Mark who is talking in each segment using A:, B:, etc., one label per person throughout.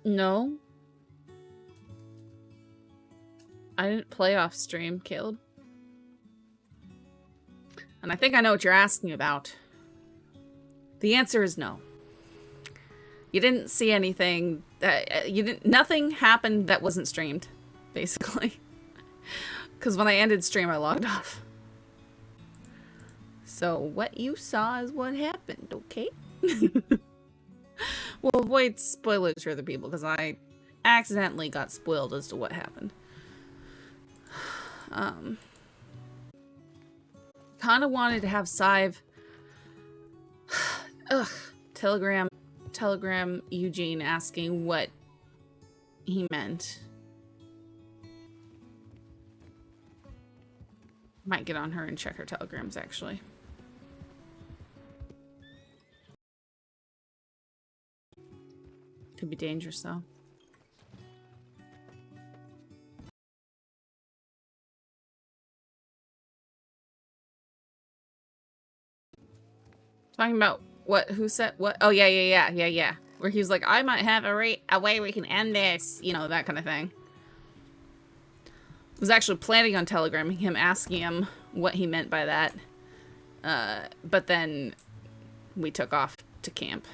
A: No. I didn't play off stream, Caleb. And I think I know what you're asking about. The answer is no. You didn't see anything that nothing happened that wasn't streamed, basically. Because when I ended stream, I logged off. So what you saw is what happened, okay? We'll avoid spoilers for other people because I accidentally got spoiled as to what happened. Kind of wanted to have Sadhbh telegram Eugene asking what he meant. Might get on her and check her telegrams, actually. Could be dangerous, though. Talking about what? Who said what? Oh, yeah. Where he was like, I might have a way we can end this. You know, that kind of thing. I was actually planning on telegramming him, asking him what he meant by that. But then we took off to camp.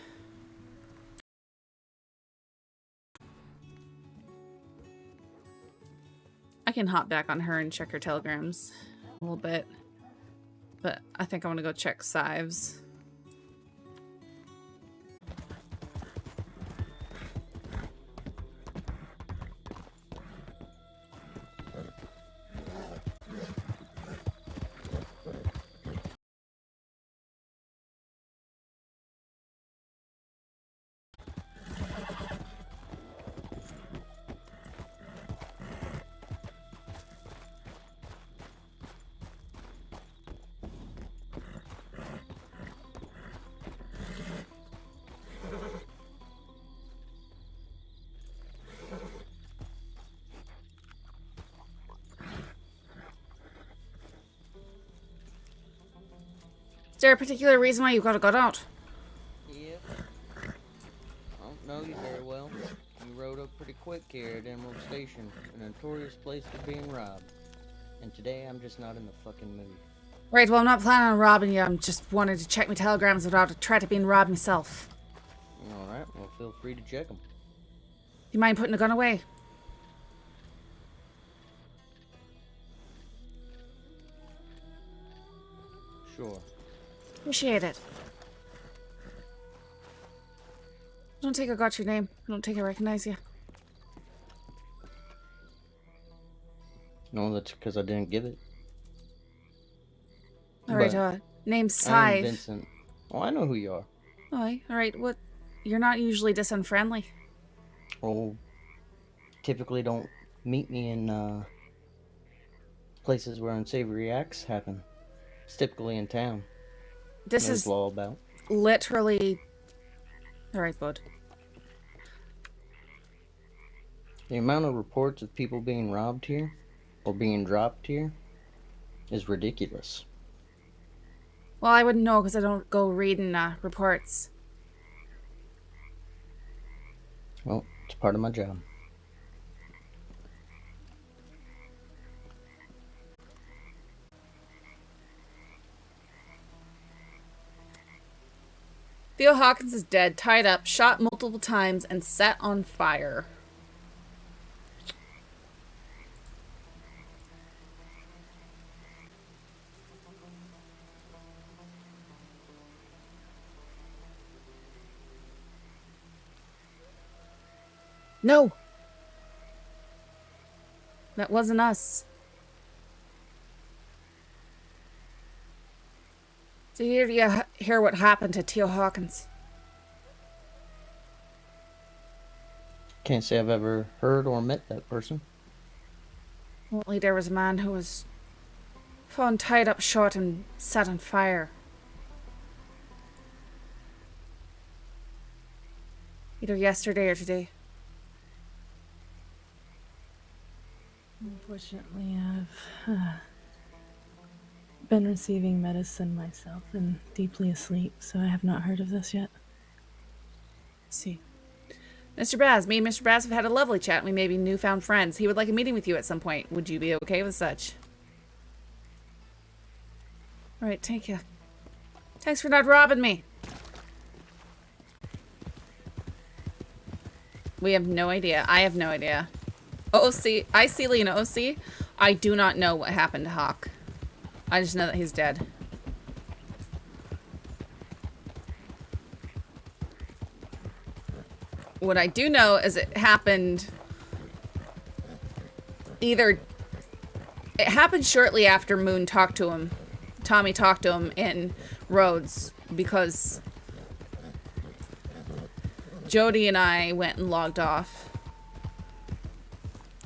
A: I can hop back on her and check her telegrams a little bit. But I think I want to go check Sadhbh's. Is there a particular reason why you gotta get out?
B: Yep. I don't know you very well. You rode up pretty quick here at Emerald Station, a notorious place for being robbed. And today I'm just not in the fucking mood.
A: Right, well, I'm not planning on robbing you. I'm just wanting to check my telegrams without a threat of being robbed myself.
B: Alright, well, feel free to check them.
A: Do you mind putting the gun away?
B: Sure.
A: Appreciate it. Don't think I got your name. I don't think I recognize you.
B: No, that's because I didn't give it.
A: Alright, name's Sadhbh.
B: I'm Vincent. Oh, I know who you are.
A: Alright, what? You're not usually this unfriendly.
B: Oh, typically don't meet me in, places where unsavory acts happen. It's typically in town.
A: This
B: There's
A: is
B: law about.
A: literally... Alright, bud.
B: The amount of reports of people being robbed here, or being dropped here, is ridiculous.
A: Well, I wouldn't know because I don't go reading reports.
B: Well, it's part of my job.
A: Theo Hawkins is dead, tied up, shot multiple times, and set on fire. No! That wasn't us. Did you hear what happened to Theo Hawkins?
B: Can't say I've ever heard or met that person.
A: Apparently there was a man who was found tied up short and set on fire. Either yesterday or today.
C: Unfortunately, I've been receiving medicine myself and deeply asleep, so I have not heard of this yet.
A: See. Mr. Baz, me and Mr. Baz have had a lovely chat. We may be newfound friends. He would like a meeting with you at some point. Would you be okay with such? Alright, thank you. Thanks for not robbing me. We have no idea. I have no idea. OC, I see Lena OC. I do not know what happened to Hawk. I just know that he's dead. What I do know is it happened either... It happened shortly after Moon talked to him. Tommy talked to him in Rhodes because Jody and I went and logged off.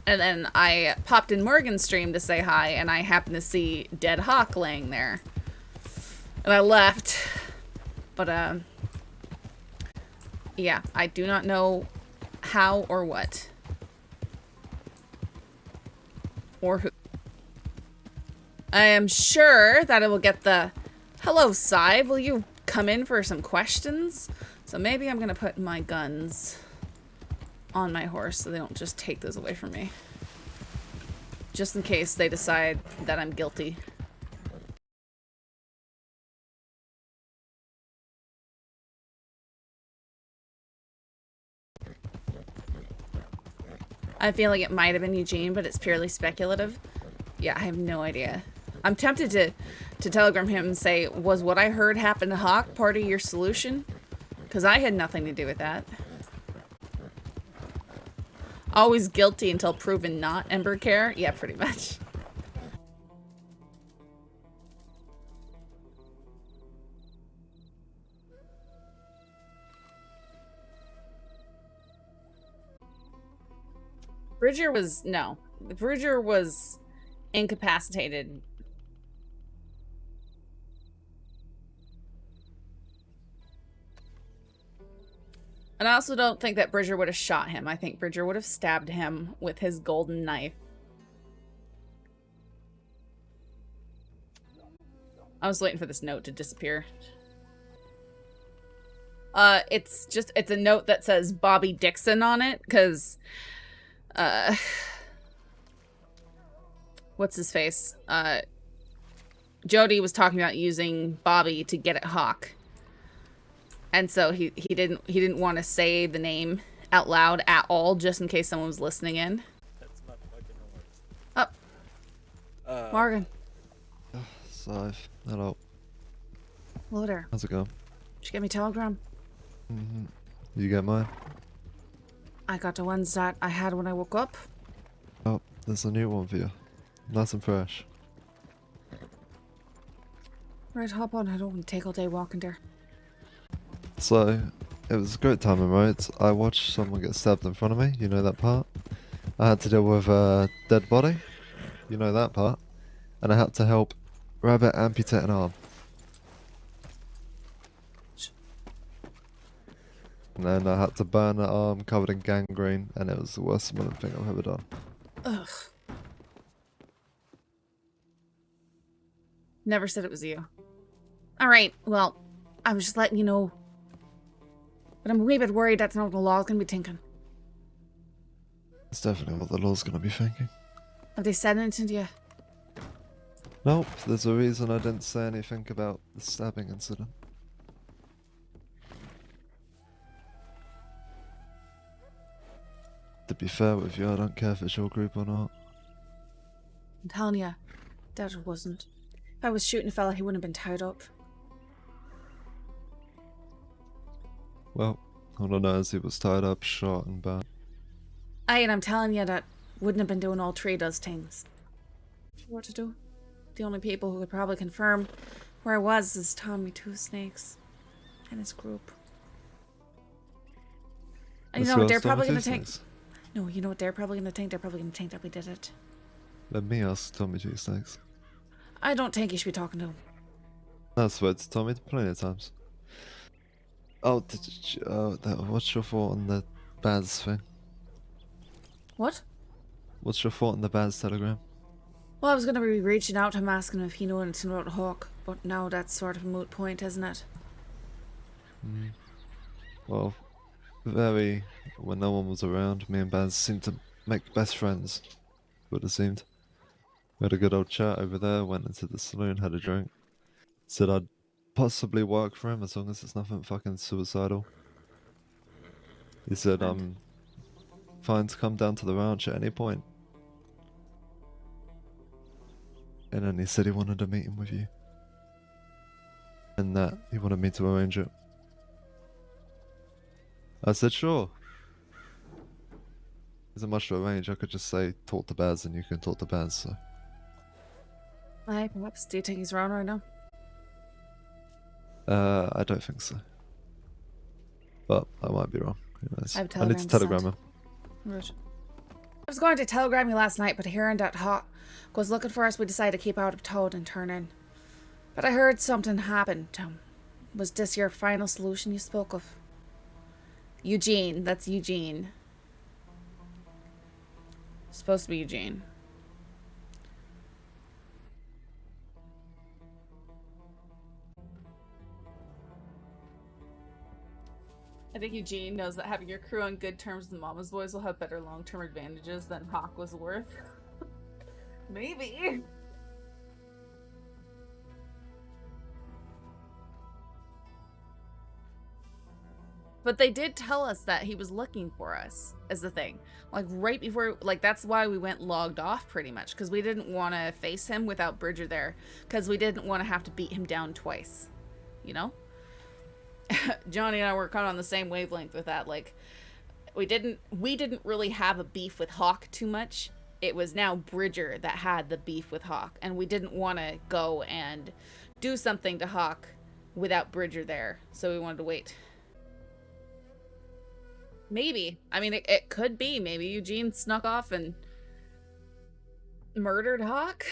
A: And then I popped in Morgan's stream to say hi, and I happened to see dead Hawk laying there. And I left. But, yeah, I do not know how or what. Or who. I am sure that it will get the, hello, Sadhbh, will you come in for some questions? So maybe I'm gonna put my guns on my horse so they don't just take those away from me. Just in case they decide that I'm guilty. I feel like it might have been Eugene, but it's purely speculative. Yeah, I have no idea. I'm tempted to telegram him and say, was what I heard happen to Hawk part of your solution? Because I had nothing to do with that. Always guilty until proven not, Ember Care? Yeah, pretty much. Bridger was, no. Bridger was incapacitated. And I also don't think that Bridger would have shot him. I think Bridger would have stabbed him with his golden knife. I was waiting for this note to disappear. It's a note that says Bobby Dixon on it, because, what's his face? Jody was talking about using Bobby to get at Hawk. And so he didn't want to say the name out loud at all, just in case someone was listening in.
D: That's not fucking noise.
A: Morgan.
E: Sadhbh, hello.
A: Hello there.
E: How's it going?
A: Did you get me telegram?
E: Mm-hmm. You get mine?
A: I got the ones that I had when I woke up.
E: Oh, there's a new one for you. Nice and fresh.
A: Right, hop on. I don't want to take all day walking there.
E: So, it was a great timing, right? I watched someone get stabbed in front of me, you know that part? I had to deal with a dead body, you know that part? And I had to help Rabbit amputate an arm. And then I had to burn an arm covered in gangrene, and it was the worst smelling thing I've ever done.
A: Ugh. Never said it was you. Alright, well, I was just letting you know. But I'm a wee bit worried that's not what the law's gonna be thinking.
E: It's definitely what the law's gonna be thinking.
A: Have they said anything to you?
E: Nope, there's a reason I didn't say anything about the stabbing incident. To be fair with you, I don't care if it's your group or not.
A: I'm telling you, that it wasn't. If I was shooting a fella, he wouldn't have been tied up.
E: Well, all I know is he was tied up, shot, and burned.
A: Aye, and I'm telling you that wouldn't have been doing all three of those things. What to do? The only people who could probably confirm where I was is Tommy Two Snakes and his group. And you know what they're probably gonna think? No, you know what they're probably gonna think? They're probably gonna think that we did it.
E: Let me ask Tommy Two Snakes.
A: I don't think you should be talking to him.
E: That's what it's told me plenty of times. Oh, what's your thought on the Baz thing?
A: What?
E: What's your thought on the Baz telegram?
A: Well, I was gonna be reaching out to him asking if he knew anything about Hawk, but now that's sort of a moot point, isn't it?
E: Well, very, when no one was around, me and Baz seemed to make best friends. Would have seemed. We had a good old chat over there, went into the saloon, had a drink. Said I'd possibly work for him as long as it's nothing fucking suicidal. He said I'm fine to come down to the ranch at any point. And then he said he wanted a meeting with you. And that he wanted me to arrange it. I said sure. Isn't much to arrange, I could just say talk to Baz and you can talk to Baz, so.
A: Hey, perhaps. Do you think he's around right now?
E: I don't think so. But I might be wrong. Who knows?
A: I have a
E: I need to
A: telegram
E: telegram
A: to
E: him.
A: Right. I was going to telegram you last night, but hearing that Hawk was looking for us, we decided to keep out of Toad and turn in. But I heard something happened to him. Was this your final solution you spoke of? Eugene. That's Eugene. Supposed to be Eugene. I think Eugene knows that having your crew on good terms with the Mama's Boys will have better long-term advantages than Hawk was worth. Maybe. But they did tell us that he was looking for us, is the thing. Like, right before, like, that's why we went logged off, pretty much. Because we didn't want to face him without Bridger there. Because we didn't want to have to beat him down twice. You know? Johnny and I were kind of on the same wavelength with that. Like, we didn't really have a beef with Hawk too much. It was now Bridger that had the beef with Hawk. And we didn't want to go and do something to Hawk without Bridger there. So we wanted to wait. Maybe. I mean, it could be. Maybe Eugene snuck off and murdered Hawk.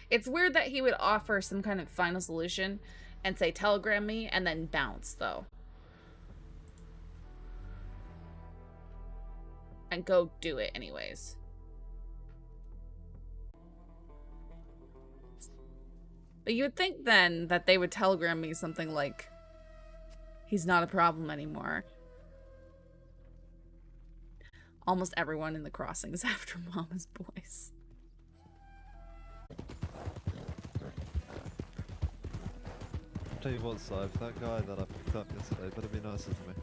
A: It's weird that he would offer some kind of final solution and say, telegram me, and then bounce, though. And go do it anyways. But you would think then that they would telegram me something like, he's not a problem anymore. Almost everyone in the crossing is after Mama's Boys.
E: Tell you what, Sadhbh, that guy that I picked up yesterday better be nicer to me.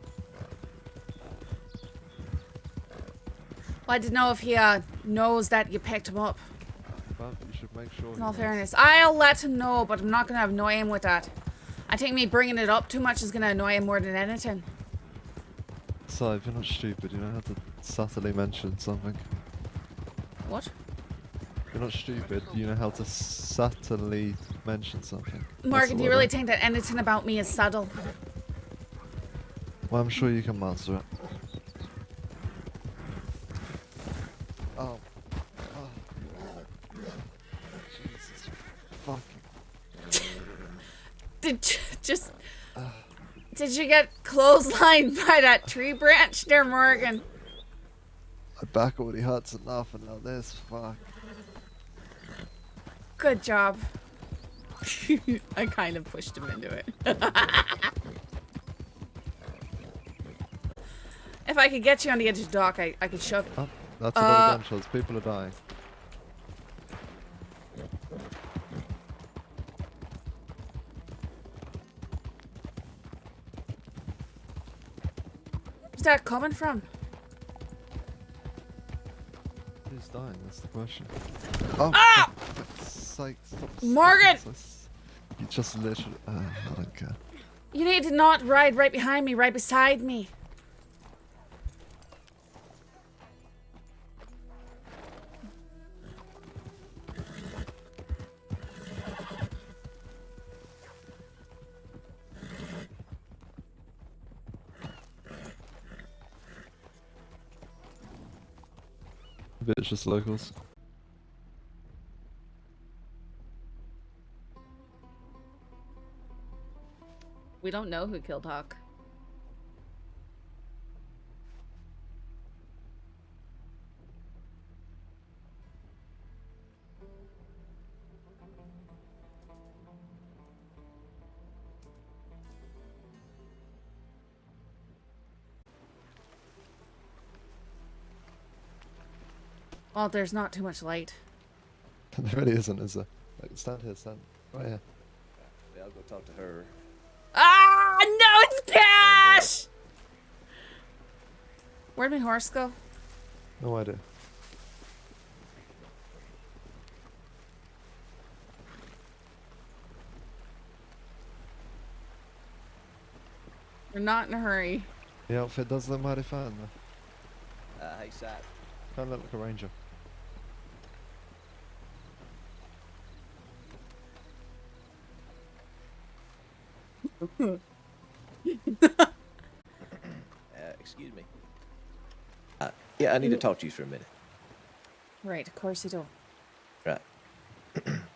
A: Well, I didn't know if he knows that you picked him up.
E: But you should make sure.
A: In all fairness, I'll let him know, but I'm not gonna annoy him with that. I think me bringing it up too much is gonna annoy him more than anything.
E: Sadhbh, you're not stupid. You know how to subtly mention something.
A: What?
E: You're not stupid. You know how to subtly mention something.
A: Morgan, do you really think that anything about me is subtle?
E: Well, I'm sure you can master it. Oh. Jesus fucking.
A: Did you get clotheslined by that tree branch there, Morgan?
E: My back already hurts enough and now this, fuck.
A: Good job. I kind of pushed him into it. If I could get you on the edge of the dock, I could shove it.
E: Oh, that's a lot of gunshots. People are dying.
A: Where's that coming from?
E: Who's dying? That's the question. Oh,
A: Ah!
E: for fuck's sake, stop
A: Morgan!
E: You just literally. I don't care.
A: You need to not ride right behind me, right beside me.
E: It's just locals.
A: We don't know who killed Hawk. Well, there's not too much light.
E: There really isn't, is there? Like, stand here, stand right here.
F: Yeah, I'll go talk to her.
A: Ah, no, it's Cash! Where'd my horse go?
E: No idea.
A: We're not in a hurry.
E: The outfit does look mighty fine, though.
F: Hey, Sad.
E: Kind of look like a ranger.
F: Excuse me. Yeah, I need to talk to you for a minute.
A: Right, of course you do.
F: Right.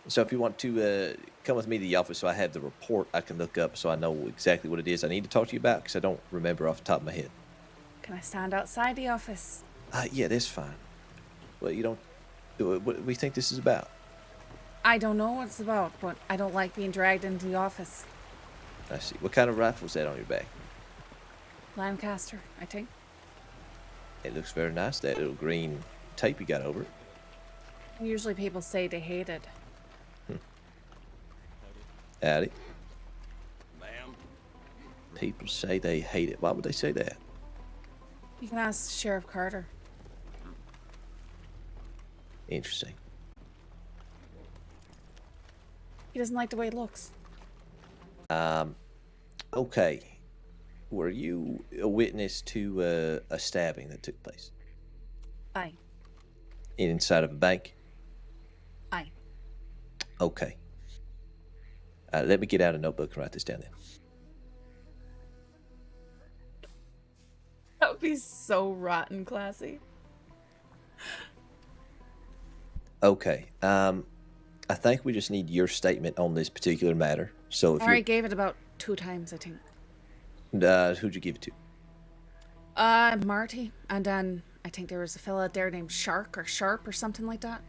F: So if you want to come with me to the office so I have the report I can look up so I know exactly what it is I need to talk to you about because I don't remember off the top of my head.
A: Can I stand outside the office?
F: Yeah, that's fine. Well, you don't... What do we think this is about?
A: I don't know what it's about, but I don't like being dragged into the office.
F: I see. What kind of rifle is that on your back?
A: Lancaster, I think.
F: It looks very nice, that little green tape you got over it.
A: Usually people say they hate it.
F: Howdy.
D: Ma'am.
F: People say they hate it. Why would they say that?
A: You can ask Sheriff Carter.
F: Interesting.
A: He doesn't like the way it looks.
F: Okay. Were you a witness to a stabbing that took place
A: Aye.
F: inside of a bank?
A: Aye.
F: Okay. Let me get out a notebook and write this down then.
A: That would be so rotten classy.
F: Okay. I think we just need your statement on this particular matter. So if
A: I already gave it about 2 times, I think.
F: who'd you give it to?
A: Marty. And then I think there was a fella there named Shark or Sharp or something like that.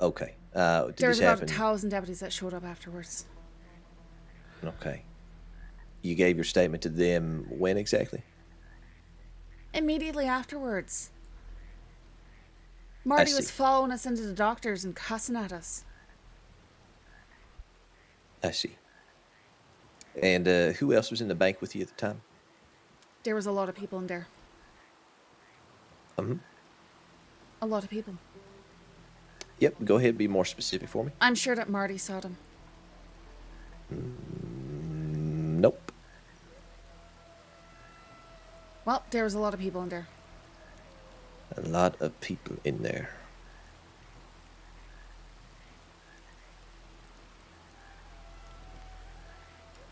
F: Okay. Did
A: There
F: this
A: was about
F: happen?
A: 1,000 deputies that showed up afterwards.
F: Okay. You gave your statement to them when exactly?
A: Immediately afterwards. Marty was
F: see.
A: following us into the doctors and cussing at us.
F: I see. And who else was in the bank with you at the time?
A: There was a lot of people in there. A lot of people.
F: Yep, go ahead, be more specific for me.
A: I'm sure that Marty saw them.
F: Nope.
A: Well, there was a lot of people in there.
F: A lot of people in there.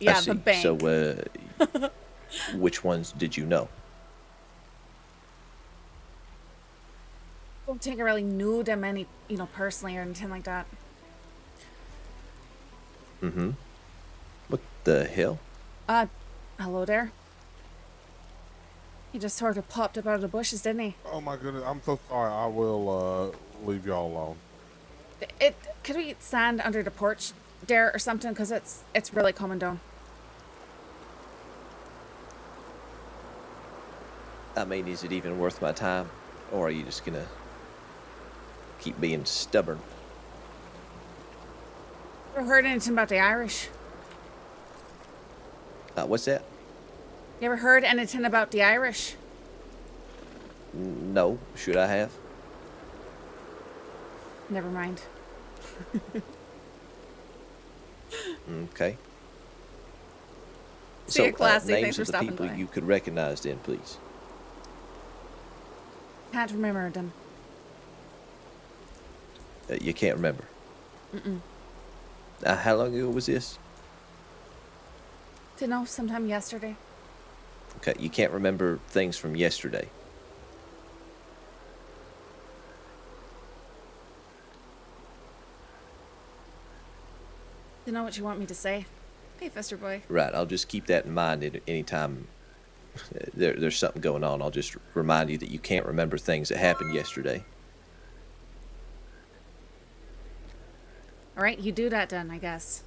F: I
A: Yeah,
F: see.
A: the bank.
F: So, which ones did you know?
A: I don't think I really knew them any, personally or anything like that.
F: What the hell?
A: Hello there. He just sort of popped up out of the bushes, didn't he?
G: Oh my goodness, I'm so sorry. I will leave y'all alone.
A: Could we stand under the porch there or something? Because it's really coming down.
F: I mean, is it even worth my time? Or are you just gonna keep being stubborn?
A: Ever heard anything about the Irish?
F: What's that?
A: You ever heard anything about the Irish?
F: No. Should I have?
A: Never mind.
F: Okay.
A: See you, classy.
F: Names
A: Thanks for
F: of the
A: stopping
F: people
A: by.
F: you could recognize then, please.
A: Can't remember them.
F: You can't remember? How long ago was this?
A: Didn't know, sometime yesterday.
F: Okay, you can't remember things from yesterday.
A: Didn't know what you want me to say. Hey, Fester boy.
F: Right, I'll just keep that in mind anytime there's something going on. I'll just remind you that you can't remember things that happened yesterday.
A: All right, you do that then, I guess.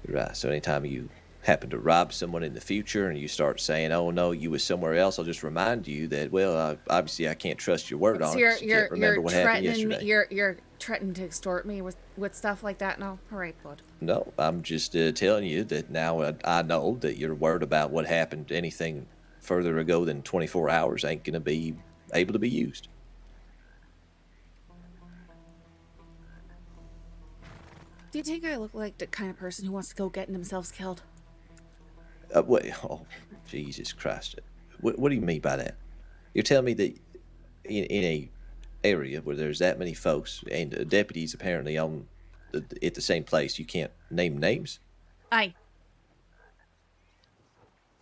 F: Right, so anytime you happen to rob someone in the future and you start saying, "Oh no, you was somewhere else," I'll just remind you that, well, obviously I can't trust your word
A: So
F: on it. 'Cause you can't remember what happened yesterday.
A: You're threatening to extort me with stuff like that now? All right, bud.
F: No, I'm just telling you that now I know that your word about what happened anything further ago than 24 hours ain't gonna be able to be used.
A: Do you think I look like the kind of person who wants to go getting themselves killed?
F: Wait, oh, Jesus Christ. What do you mean by that? You're telling me that in a area where there's that many folks and deputies apparently on at the same place, you can't name names?
A: Aye.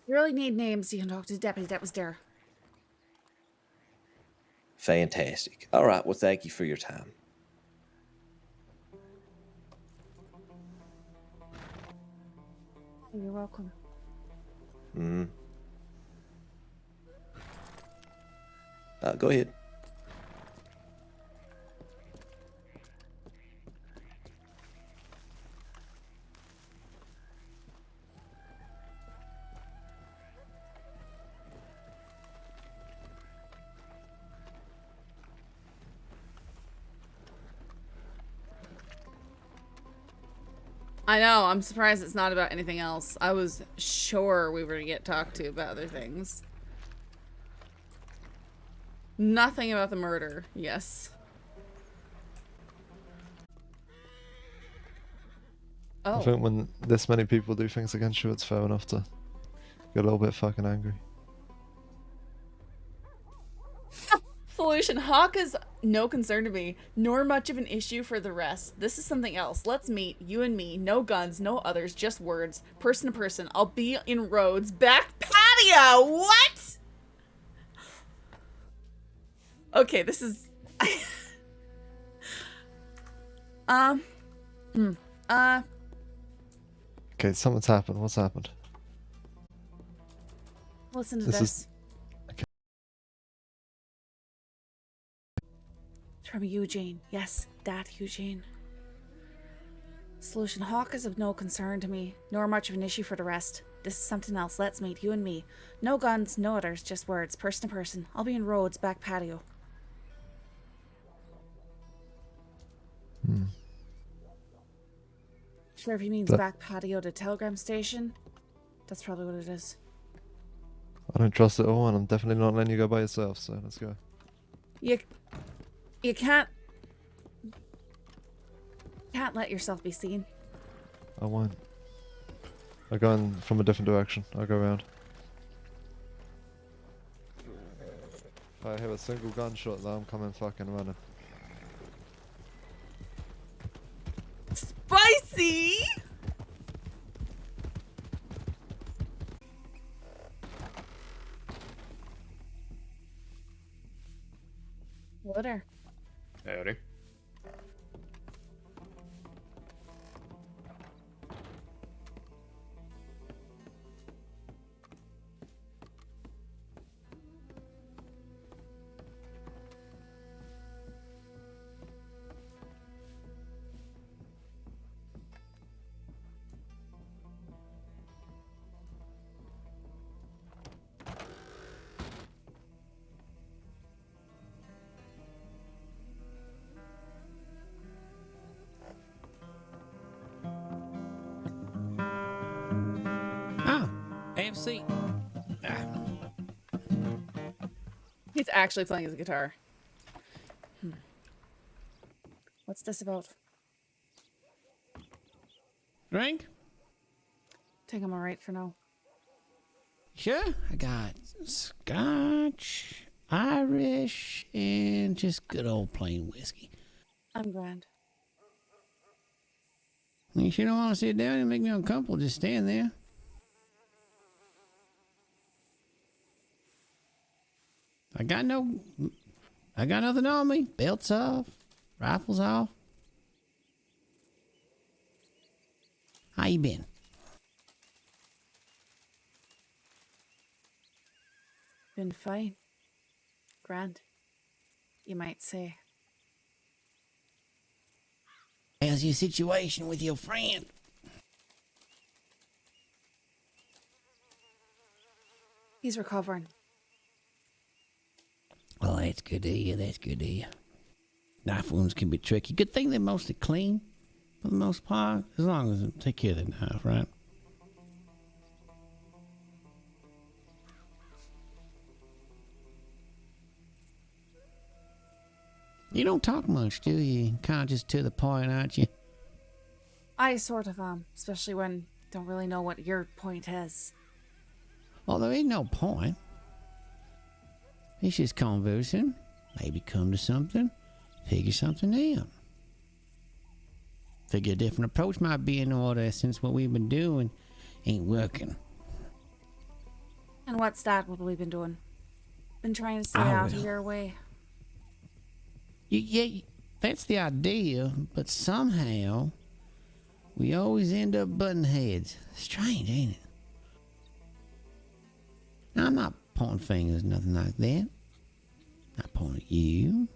A: You really need names. You can talk to the deputy that was there.
F: Fantastic. All right, well, thank you for your time.
A: You're welcome.
F: Mm-hmm. Go ahead.
A: I know, I'm surprised it's not about anything else. I was sure we were gonna get talked to about other things. Nothing about the murder, yes.
E: I
A: Oh.
E: think when this many people do things against you, it's fair enough to get a little bit fucking angry.
A: Solution. Hawk is no concern to me, nor much of an issue for the rest. This is something else. Let's meet, you and me. No guns, no others, just words. Person to person. I'll be in Rhodes' back patio. What? Okay, this is...
E: Okay, something's happened. What's happened?
A: Listen to
E: This
A: this.
E: is- okay.
A: It's from Eugene. Yes, that Eugene. Solution. Hawk is of no concern to me, nor much of an issue for the rest. This is something else. Let's meet, you and me. No guns, no others, just words. Person to person. I'll be in Rhodes' back patio. Sure, if he means
E: That-
A: back patio to telegram station, that's probably what it is.
E: I don't trust it all, and I'm definitely not letting you go by yourself, so let's go.
A: You can't let yourself be seen.
E: I won't. I'll go in from a different direction. I'll go around. If I hear a single gunshot, though, I'm coming fucking running.
A: Spicy! Hello there.
H: Howdy.
I: Ah, AFC.
A: He's actually playing his guitar. What's this about?
I: Drink?
A: Think I'm alright for now.
I: Sure. I got Scotch, Irish, and just good old plain whiskey.
A: I'm grand.
I: You sure don't want to sit down and make me uncomfortable. Just stand there. I got nothing on me. Belts off, rifles off. How you been?
A: Been fine. Grand. You might say.
I: How's your situation with your friend?
A: He's recovering.
I: Well, that's good to hear. That's good to hear. Knife wounds can be tricky. Good thing they're mostly clean for the most part, as long as they take care of the knife, right? You don't talk much, do you? Kind of just to the point, aren't you?
A: I sort of am, especially when don't really know what your point is.
I: Well, there ain't no point. It's just conversing. Maybe come to something. Figure something out. Figure a different approach might be in order since what we've been doing ain't working.
A: And what's that, what we've been doing? Been trying to stay
I: Oh,
A: out of
I: well.
A: your way.
I: Yeah, that's the idea, but somehow we always end up butting heads. Strange, ain't it? Now, I'm not pointing fingers, nothing like that. Not pointing at you.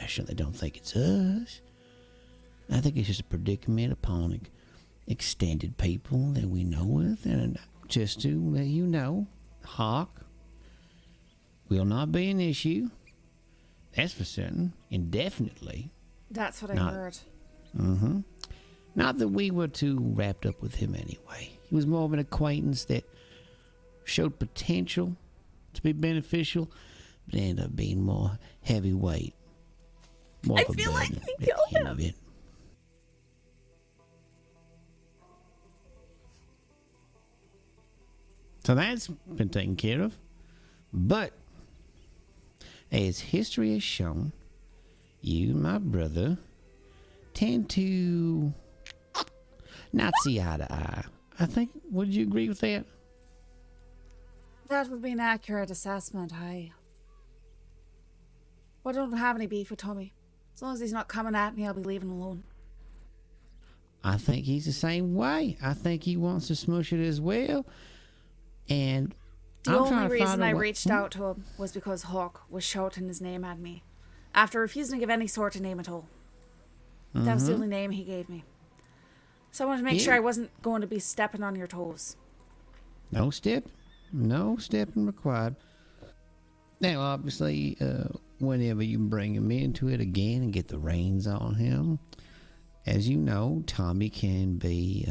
I: I surely don't think it's us. I think it's just a predicament upon extended people that we know with, and just to let you know, Hawk will not be an issue. That's for certain. Indefinitely.
A: That's what I
I: Not-
A: heard.
I: Mm-hmm. Not that we were too wrapped up with him anyway. He was more of an acquaintance that showed potential to be beneficial, but ended up being more heavyweight. More
A: I
I: of a
A: feel like
I: burden
A: we
I: at the
A: killed
I: end of it. So that's been taken care of. But as history has shown, you and my brother tend to not see eye to eye. I think, would you agree with that?
A: That would be an accurate assessment, I don't have any beef with Tommy. As long as he's not coming at me, I'll be leaving alone.
I: I think he's the same way. I think he wants to smush it as well. And
A: The
I: I'm
A: only
I: trying to
A: reason
I: find a
A: I
I: way-
A: reached out to him was because Hawk was shouting his name at me, after refusing to give any sort of name at all. That was the only name he gave me. So I wanted to make sure
I: Yeah.
A: I wasn't going to be stepping on your toes.
I: No stepping required. Now, obviously, whenever you bring him into it again and get the reins on him, as you know, Tommy can be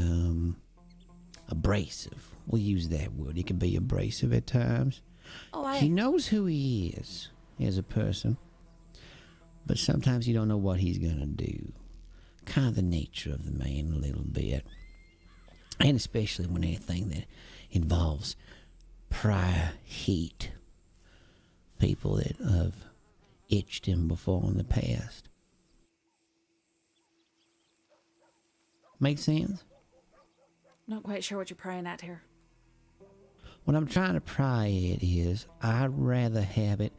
I: abrasive. We'll use that word. He can be abrasive at times.
A: Oh,
I: He knows who he is as a person, but sometimes you don't know what he's going to do. Kind of the nature of the man a little bit. And especially when anything that involves prior heat. People that have itched him before in the past. Make sense?
A: Not quite sure what you're prying at here.
I: What I'm trying to pry at is I'd rather have it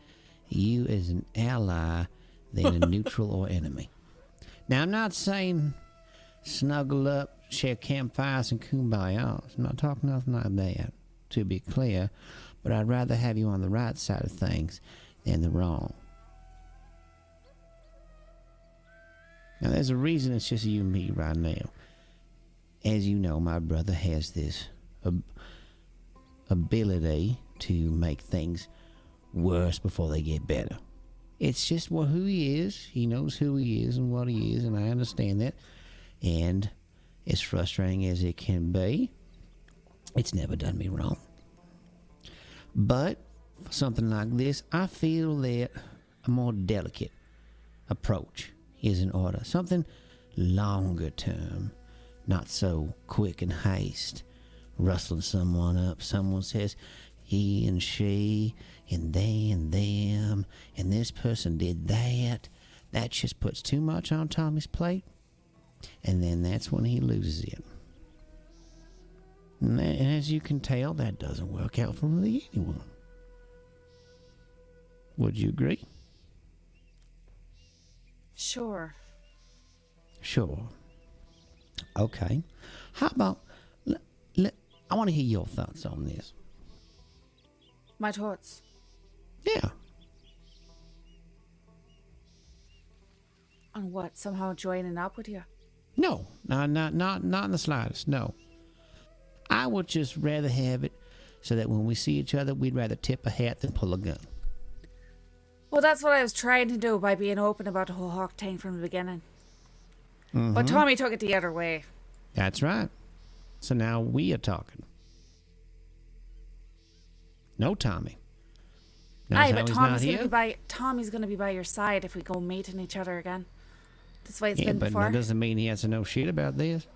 I: you as an ally than a neutral or enemy. Now, I'm not saying snuggle up, share campfires, and kumbaya. I'm not talking nothing like that, to be clear. But I'd rather have you on the right side of things than the wrong. Now, there's a reason it's just you and me right now. As you know, my brother has this ability to make things worse before they get better. It's just who he is. He knows who he is and what he is, and I understand that. And as frustrating as it can be, it's never done me wrong. But for something like this, I feel that a more delicate approach is in order. Something longer term, not so quick and haste, rustling someone up. Someone says he and she and they and them and this person did that. That just puts too much on Tommy's plate, and then that's when he loses it. And as you can tell, that doesn't work out for really anyone. Would you agree?
A: Sure.
I: Sure. Okay. How about, I want to hear your thoughts on this.
A: My thoughts.
I: Yeah.
A: On what? Somehow joining up with you?
I: No, not in the slightest, no. I would just rather have it so that when we see each other, we'd rather tip a hat than pull a gun.
A: Well, that's what I was trying to do by being open about the whole Hawk thing from the beginning. But Tommy took it the other way.
I: That's right. So now we are talking. No Tommy.
A: Aye, but Tommy's gonna be by your side if we go meeting each other again. That's why it's been
I: but
A: before.
I: that doesn't mean he has to know shit about this.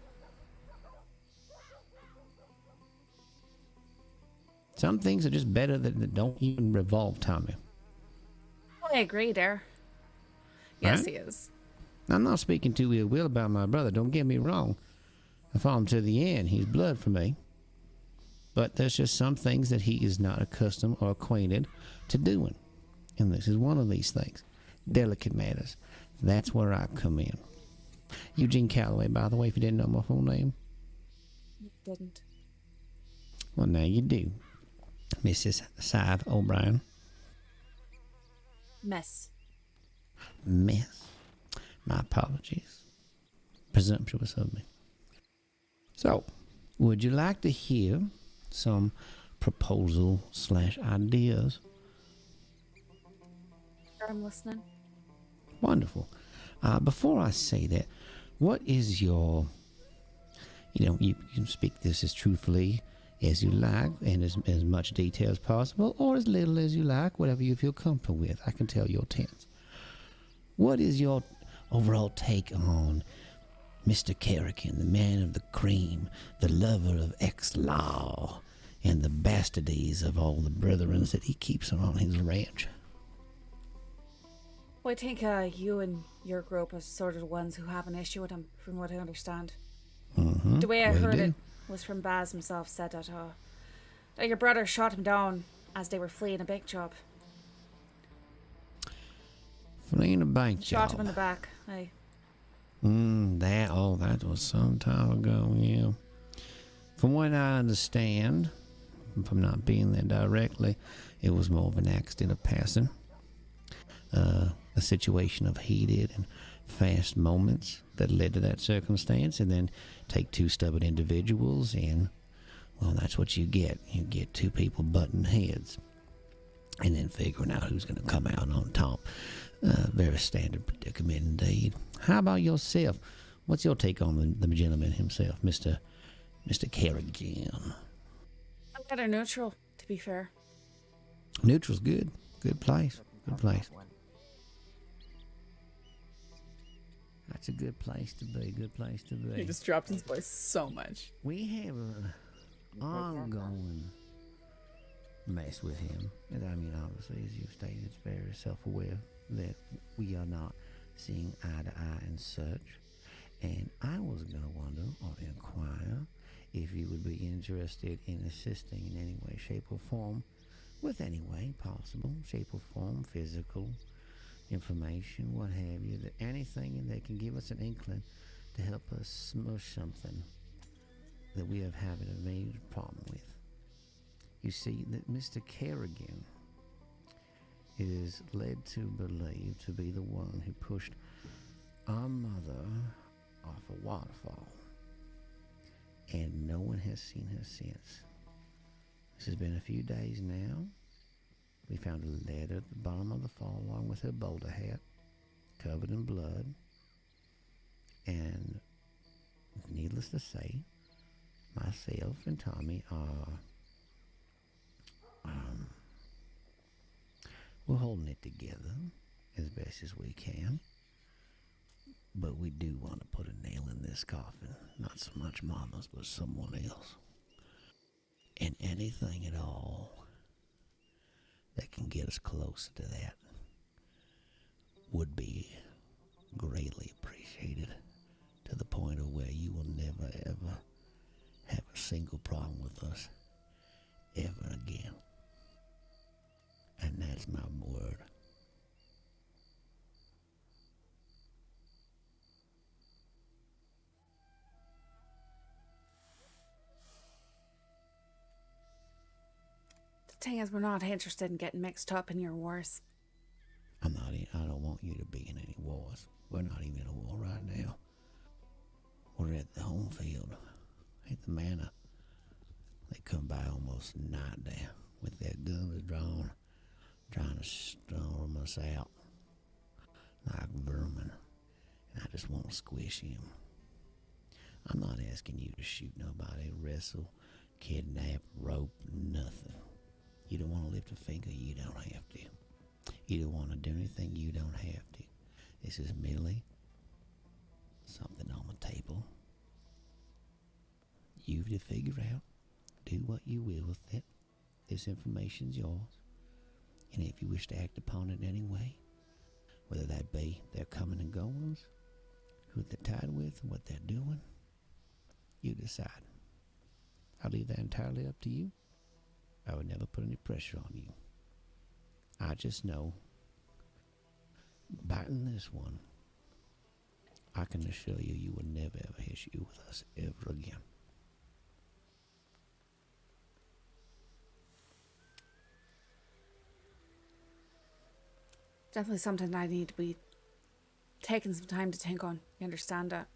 I: Some things are just better that don't even revolve Tommy.
A: I agree there. Yes,
I: Right?
A: he is.
I: I'm not speaking too ill will about my brother. Don't get me wrong. I follow him to the end. He's blood for me. But there's just some things that he is not accustomed or acquainted to doing. And this is one of these things. Delicate matters. That's where I come in. Eugene Calloway, by the way, if you didn't know my full name.
A: Didn't.
I: Well, now you do. Mrs. Sadhbh O'Brien.
A: Miss.
I: My apologies. Presumptuous of me. So, would you like to hear some proposal/ideas?
A: I'm listening.
I: Wonderful. Before I say that, what is your, you can speak this as truthfully as you like and as much detail as possible, or as little as you like, whatever you feel comfortable with. I can tell your tense. What is your overall take on Mr. Kerrigan, the man of the cream, the lover of ex-law, and the bastardies of all the brethren that he keeps on his ranch?
A: Well, I think you and your group are sort of the ones who have an issue with him, from what I understand.
I: Mm-hmm.
A: The way I heard it was from Baz himself, said that your brother shot him down as they were fleeing a big job.
I: Fleeing a bank job.
A: Shot him in the back. Aye.
I: That was some time ago, yeah. From what I understand, from not being there directly, it was more of an accident of passing. A situation of heated and fast moments that led to that circumstance, and then take two stubborn individuals, and, well, that's what you get. You get two people butting heads, and then figuring out who's going to come out on top. Very standard predicament indeed. How about yourself? What's your take on the gentleman himself, Mr. Kerrigan?
A: I'm rather neutral, to be fair.
I: Neutral's good. Good place. Good place. That's a good place to be. Good place to be.
A: He just dropped his voice so much.
I: We have an ongoing mess with him. And I mean, obviously, as you stated, it's very self-aware that we are not seeing eye to eye and such. And I was going to wonder or inquire if you would be interested in assisting in any way, shape, or form with any way possible, shape or form, physical information, what have you, that anything that can give us an inkling to help us smush something that we have having a major problem with. You see, that Mr. Kerrigan is led to believe to be the one who pushed our mother off a waterfall, and no one has seen her since. This has been a few days now. We found a letter at the bottom of the fall along with her boulder hat, covered in blood. And needless to say, myself and Tommy are we're holding it together as best as we can. But we do want to put a nail in this coffin. Not so much Mama's, but someone else. And anything at all that can get us closer to that would be greatly appreciated, to the point of where you will never ever have a single problem with us ever again. And that's my word.
A: The thing is, we're not interested in getting mixed up in your wars.
I: I don't want you to be in any wars. We're not even in a war right now. We're at the home field, at the manor. They come by almost night there with their guns drawn, trying to storm us out like vermin. And I just want to squish him. I'm not asking you to shoot nobody, wrestle, kidnap, rope, nothing. You don't want to lift a finger, you don't have to. You don't want to do anything, you don't have to. This is merely something on the table. You to figure out, do what you will with it. This information's yours. And if you wish to act upon it in any way, whether that be their coming and goings, who they're tied with, what they're doing, you decide. I leave that entirely up to you. I would never put any pressure on you. I just know, biting this one, I can assure you, you will never ever issue with us ever again.
A: Definitely something I need to be taking some time to think on. You understand that?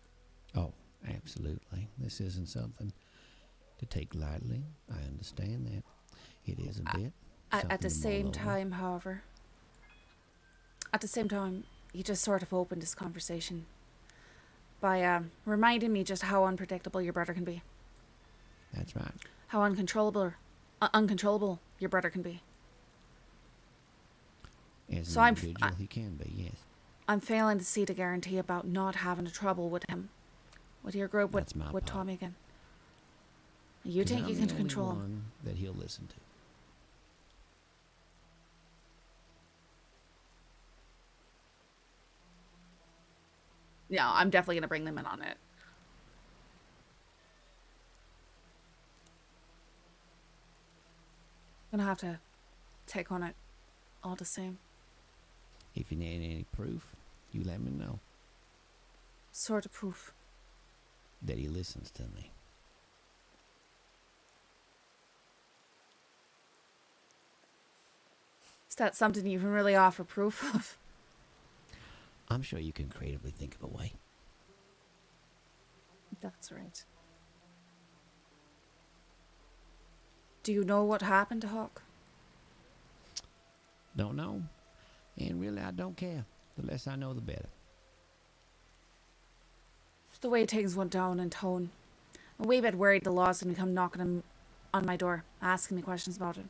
I: Oh, absolutely. This isn't something to take lightly. I understand that. It is a bit.
A: At the
I: something to
A: same
I: mull over.
A: time, however, you just sort of opened this conversation by reminding me just how unpredictable your brother can be.
I: That's right.
A: How uncontrollable your brother can be.
I: As
A: So
I: an
A: I'm
I: individual, he can be, yes.
A: I'm failing to see the guarantee about not having a trouble with him, with your group,
I: That's my
A: with
I: part.
A: Tommy again. You
I: 'Cause
A: think
I: I'm
A: you
I: the
A: can
I: only
A: control him?
I: one that he'll listen to.
A: No, I'm definitely gonna bring them in on it. Gonna have to take on it all the same.
I: If you need any proof, you let me know
A: Sort of proof.
I: that he listens to me.
A: Is that something you can really offer proof of?
I: I'm sure you can creatively think of a way.
A: That's right. Do you know what happened to Hawk?
I: Don't know. And really, I don't care. The less I know, the better.
A: The way things went down in Tone. I'm a wee bit worried the law's gonna come knocking on my door, asking me questions about it.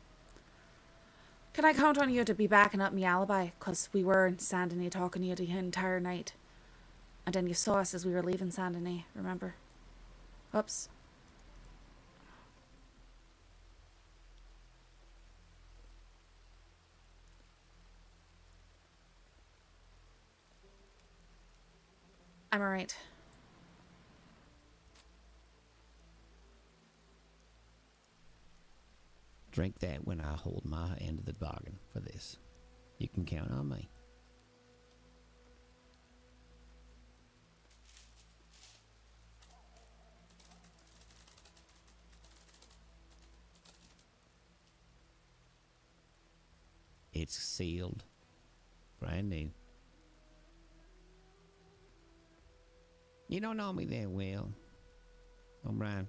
A: Can I count on you to be backing up me alibi? 'Cause we were in Saint Denis talking to you the entire night. And then you saw us as we were leaving Saint Denis, remember? Oops. I'm alright.
I: Drink that when I hold my end of the bargain for this. You can count on me. It's sealed. Brand new. You don't know me that well, O'Brien.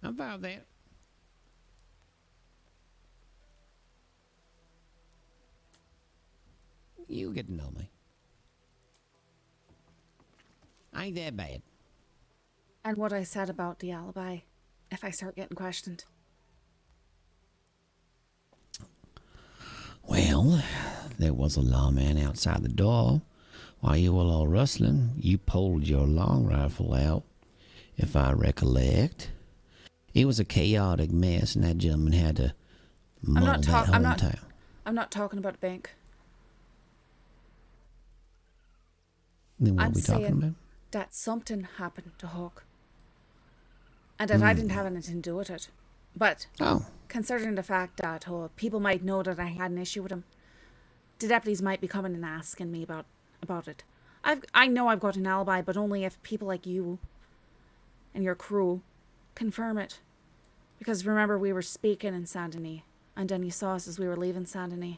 I: I'm fine with that. You get to know me. I ain't that bad.
A: And what I said about the alibi, if I start getting questioned.
I: Well, there was a lawman outside the door. While you were all rustling, you pulled your long rifle out, if I recollect. It was a chaotic mess, and that gentleman had to mull that whole town.
A: I'm not talking about a bank.
I: Then what
A: I'm
I: are we talking
A: saying
I: about?
A: that something happened to Hawk. And that I didn't have anything to do with it. But
I: Oh,
A: considering the fact that people might know that I had an issue with him, the deputies might be coming and asking me about it. I know I've got an alibi, but only if people like you and your crew confirm it. Because remember, we were speaking in Saint Denis, and then you saw us as we were leaving Saint Denis.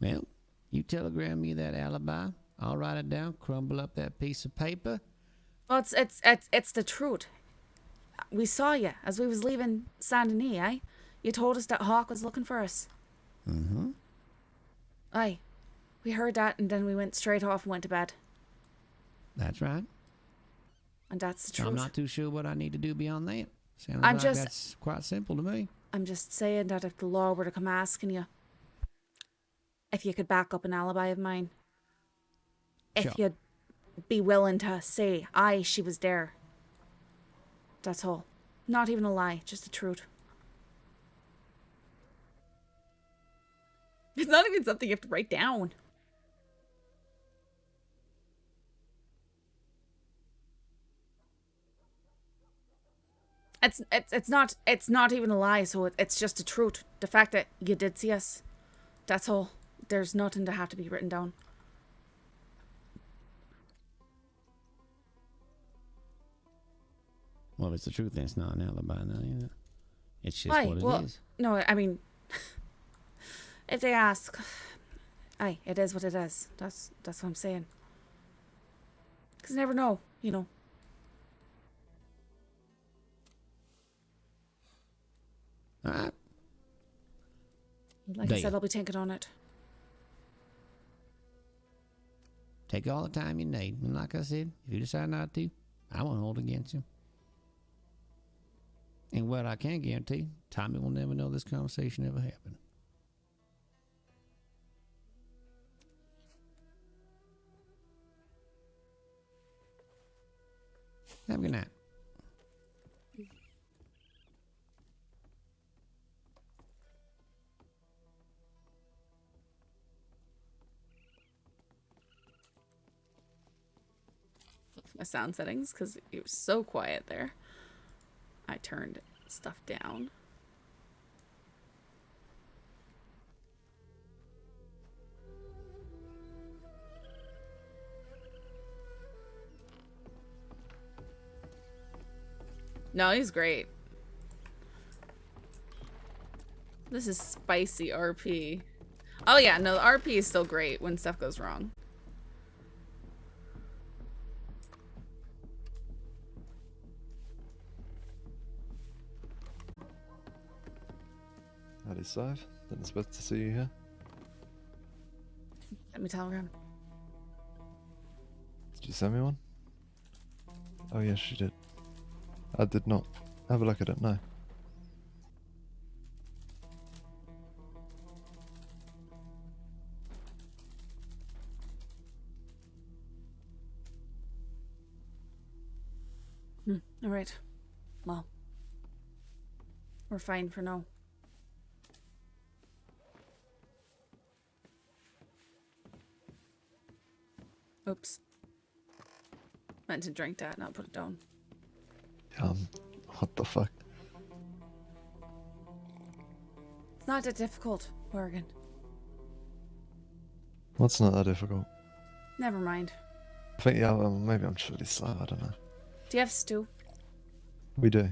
I: well, you telegram me that alibi. I'll write it down, crumble up that piece of paper,
A: Well, it's the truth. We saw you as we was leaving Saint Denis, eh? You told us that Hawk was looking for us.
I: Mm-hmm.
A: Aye. We heard that and then we went straight off and went to bed.
I: That's right.
A: And that's the truth.
I: I'm not too sure what I need to do beyond that. Sounds
A: I'm
I: like
A: just-
I: that's quite simple to me.
A: I'm just saying that if the law were to come asking you, if you could back up an alibi of mine, if
I: Sure.
A: you'd be willing to say, aye, she was there. That's all. Not even a lie, just the truth. It's not even something you have to write down. It's not even a lie, so it's just the truth. The fact that you did see us. That's all. There's nothing to have to be written down.
I: Well, if it's the truth, then it's not an alibi now, is it? It's just
A: Aye,
I: what it is.
A: well, no, I mean, if they ask, aye, it is what it is. That's what I'm saying. Because you never know, you know.
I: All right.
A: Like I
I: Deal.
A: said, I'll be thinking on it.
I: Take all the time you need. And like I said, if you decide not to, I won't hold it against you. And what I can guarantee, Tommy will never know this conversation ever happened. Have a good night.
A: My sound settings, because it was so quiet there. I turned stuff down. No, he's great. This is spicy RP. Oh yeah, no, the RP is still great when stuff goes wrong.
E: Howdy, Sadhbh. Didn't expect to see you here.
A: Let me telegram.
E: Did you send me one? Oh yes, she did. I did not. Have a look at it now.
A: All right. Well, we're fine for now. Oops. Meant to drink that, not put it down.
E: What the fuck?
A: It's not that difficult, Morgan.
E: What's not that difficult?
A: Never mind.
E: I think, yeah, well, maybe I'm just really slow, I don't know.
A: Do you have stew?
E: We do.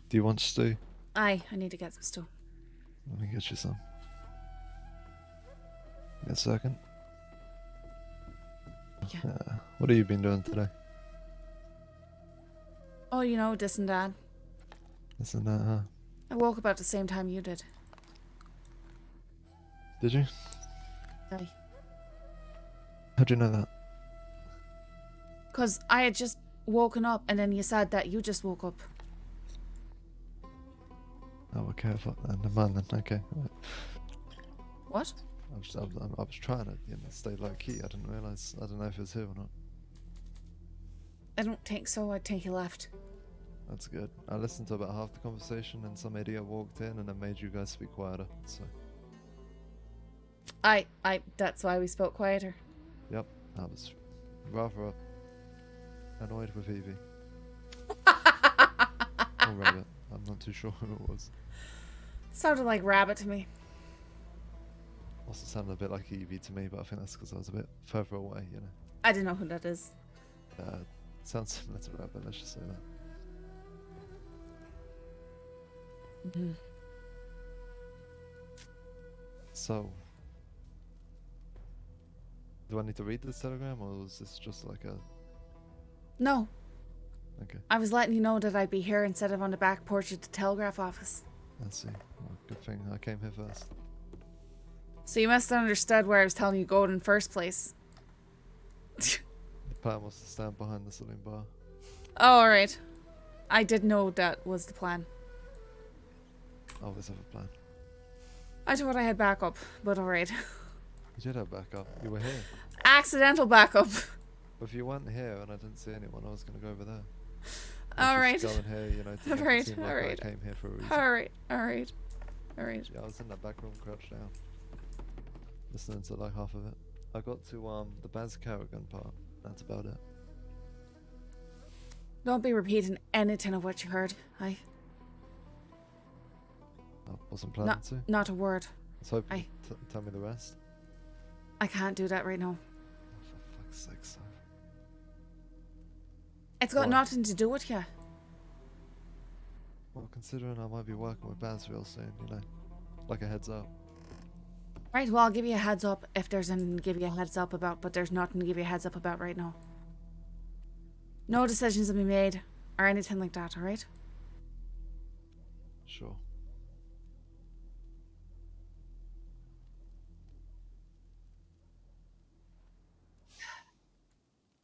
E: Do you want stew?
A: Aye, I need to get some stew.
E: Let me get you some. Give me a second.
A: Yeah.
E: What have you been doing today?
A: Oh, you know, this and that.
E: This and that, huh?
A: I woke up at the same time you did.
E: Did you?
A: Aye.
E: How'd you know that?
A: Because I had just woken up and then you said that you just woke up.
E: Oh, okay, fuck that. Never mind then. Okay. Right.
A: What?
E: I was trying to, stay low key. I didn't realize. I don't know if it was here or not.
A: I don't think so. I think you left.
E: That's good. I listened to about half the conversation, and some idiot walked in and then made you guys speak quieter. So.
A: That's why we spoke quieter.
E: Yep. I was rather annoyed with Evie. Or Rabbit. I'm not too sure who it was.
A: Sounded like rabbit to me.
E: Also sounded a bit like Evie to me, but I think that's because I was a bit further away,
A: I don't know who that is.
E: Sounds similar to Rabbit, let's just say that.
A: Mm-hmm.
E: So, do I need to read this telegram, or is this just like a...
A: No.
E: Okay,
A: I was letting you know that I'd be here instead of on the back porch of the telegraph office.
E: I see. Well, good thing I came here first.
A: So you must have understood where I was telling you to go in the first place.
E: The plan was to stand behind the saloon bar.
A: Oh, alright. I didn't know that was the plan.
E: I always have a plan.
A: I thought I had backup, but alright.
E: You did have backup. You were here.
A: Accidental backup.
E: But if you weren't here and I didn't see anyone, I was going to go over there.
A: Alright.
E: Go in here, you know, to make it
A: Alright,
E: seem like
A: alright.
E: I came here for a reason.
A: Alright, alright. Alright.
E: Yeah, I was in that back room crouched down. Listening to like half of it. I got to the Baz Carrigan part. That's about it.
A: Don't be repeating anything of what you heard. I
E: wasn't planning to.
A: not a word.
E: I was hoping to tell me the rest.
A: I can't do that right now.
E: Oh, for fuck's sake, so.
A: It's got
E: Why?
A: nothing to do with you.
E: Well, considering I might be working with Baz real soon, you know, like a heads up.
A: Right, well, I'll give you a heads up if there's anything to give you a heads up about, but there's nothing to give you a heads up about right now. No decisions have been made or anything like that, alright?
E: Sure.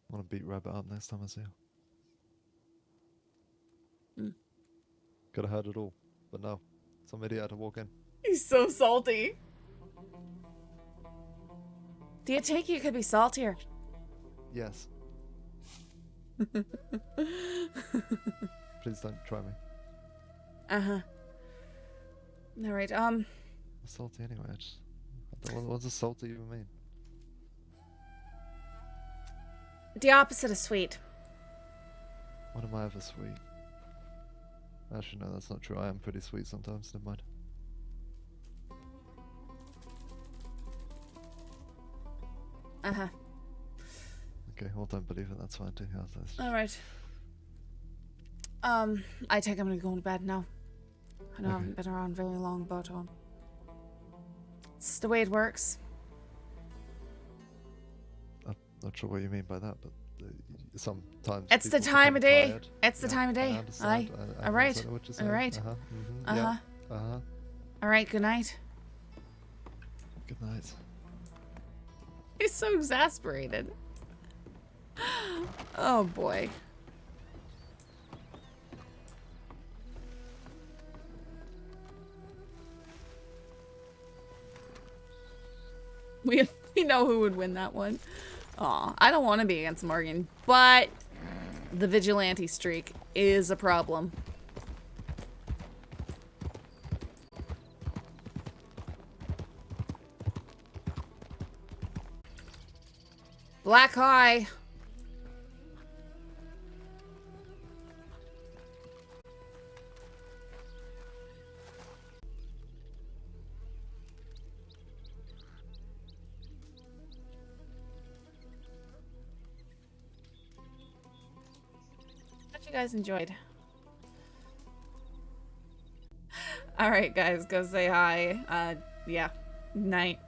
E: I want to beat Rabbit up next time I see her. Could have heard it all, but no. Some idiot had to walk in.
A: He's so salty. Do you think you could be saltier?
E: Yes. Please don't try me.
A: Uh-huh. Alright,
E: What's salty anyway? I don't know, what's a salty even mean?
A: the opposite of sweet.
E: When am I ever sweet? Actually, no, that's not true. I am pretty sweet sometimes. Never mind.
A: Uh-huh.
E: Okay, well, don't believe it. That's fine too. Yeah, that's
A: Alright. I think I'm gonna go to bed now. I know I haven't been around very long, but it's the way it works.
E: I'm not sure what you mean by that, but sometimes
A: It's the
E: people
A: time of
E: become
A: day.
E: tired.
A: It's the
E: Yeah,
A: time of day.
E: I understand. I
A: Alright.
E: understand what you're saying.
A: Alright.
E: Uh-huh.
A: Uh-huh.
E: Yeah. Uh-huh.
A: Alright, good night.
E: Good night.
A: He's so exasperated. Oh boy. We know who would win that one. Aw, I don't want to be against Morgan, but the vigilante streak is a problem. Black Eye. Hope you guys enjoyed. All right, guys, go say hi. Yeah, night.